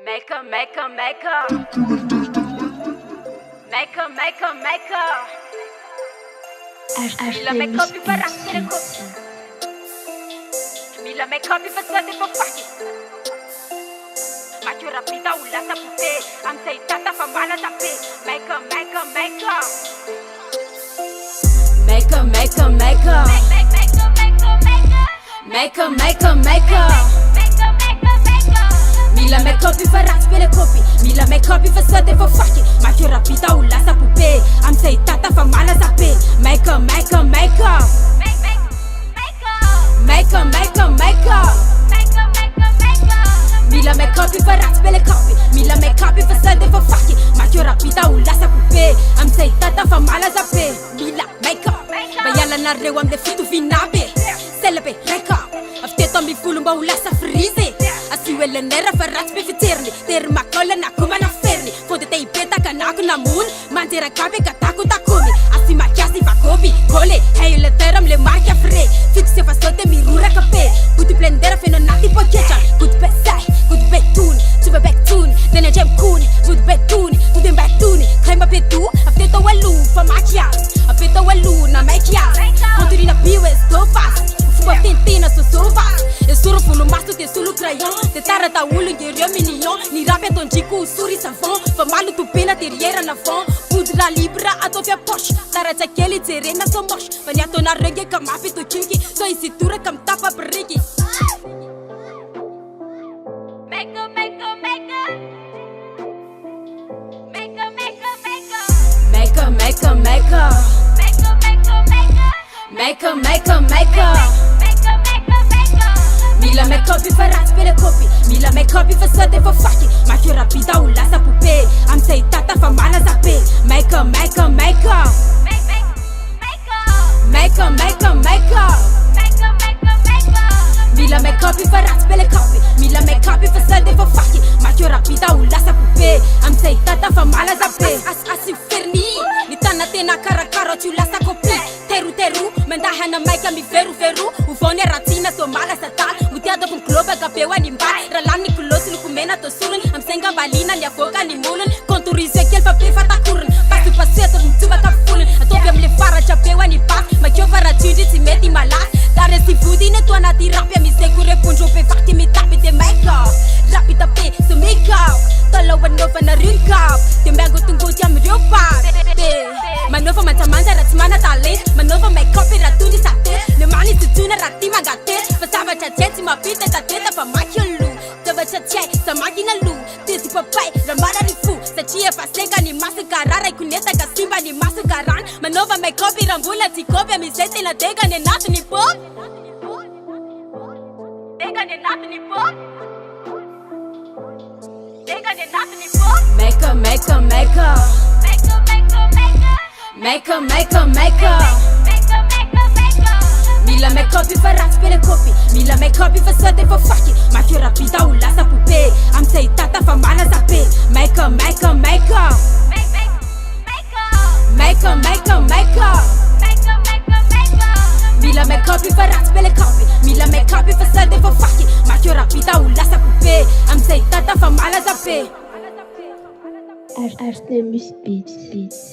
Maker. Mila make up för raster och kopp. Mila make up för söder för fuck. Macho rapida ulasa pupe. Am say tata fa mala tape. Maker. Mila make up för raster och kopp. Mila make up för söder för fuck. Macho rapida ulasa pupe. Am say tata fa mala tape. Maker. Mila make up för att spela copy. Mila make up för söder för fucking. Macho rapida ulasa pupe. Am say tata fa mala tape. Mila make up. Bayala na reu am de fitu finabe. Celebe reka. Afteto mi fulumba ulasa frize. Asiwele nera för att befiterni. Der makola na kuma na ferni. Fode te ipeta kanaku na moon. Mantera kabe kataku takumi. Asima kiasi vakobi. Kole. Hey le teram le marca fre. Fixe fa sote mi rura kape. Puti blendera feno nati po ketchup. Good be sai. Good be tune. Tuve back tune. Dene jam kuni. Good be tune. Good back tune. Kaima petu. Afteto walu fa makias. Afteto walu na makias. Konturina biwes to fast. Fuba tintina so fast. E suru fulu masto te sulu crayon. Te tara ta ulu ngerio minion. Ni rape ton jiku suri savon. Fa malu tu pena teriera na fond. Pudra libra ato via poche. Tara chakeli terena so mosh. Vaniato na reggae kamapi tu chinki. So isitura kam tapa perigi. Maker. Mila make up för att spela copy. Mila make up för söder för fucking. Macho rapida ulasa pupe. Am say tata fa mala zape. Maker. Mila make up för att spela copy. Mila make up för söder för fucking. Macho rapida ulasa pupe. Am say tata fa mala zape. As inferni. Ni tana tena cara chulasa copy. Teru, menda hana maika mi veru. Ufone ratina so mala satan. Mutiado pun globa kapewa ni mba. Ralani kulosi lukumena to surun. Am senga balina lia foka ni mulun. Konturize kel fa pe fata kurun. Pasu paseto mtuba ka fulun. Atopia mle fara chapewa ni pas. Makyo fara chudi ti meti malas. Dare si fudi ne tuana ti rapia mi sekure punjo pe fakti mi tapi te maika. Rapita pe so maika. Tolo wano fa na rinka. Te mbango tungo tia mriopa. Manova mantamanta ratimana talent. Manova make up ratuni sate. Le mani tutuna ratima gate. Fasava chacheti mapita tateta pa makiolu. Tava chachai sa makina lu. Tisi papai ramara rifu. Sachie paslenga ni masukarara ikuneta kasimba ni masukaran. Manova make up rambula tikopia misete na tega ne natu ni pop. Tega ne natu ni pop. Tega ne natu ni pop. Maker. Mila make up för att spela copy. Mila make up för söder för fucking. Macho rapida ulasa pupe. Am say tata fa mala zape. Maker. Mila make up för att spela copy. Mila make up för söder för fucking. Macho rapida ulasa pupe. Am say tata fa mala zape. Artemis Beats.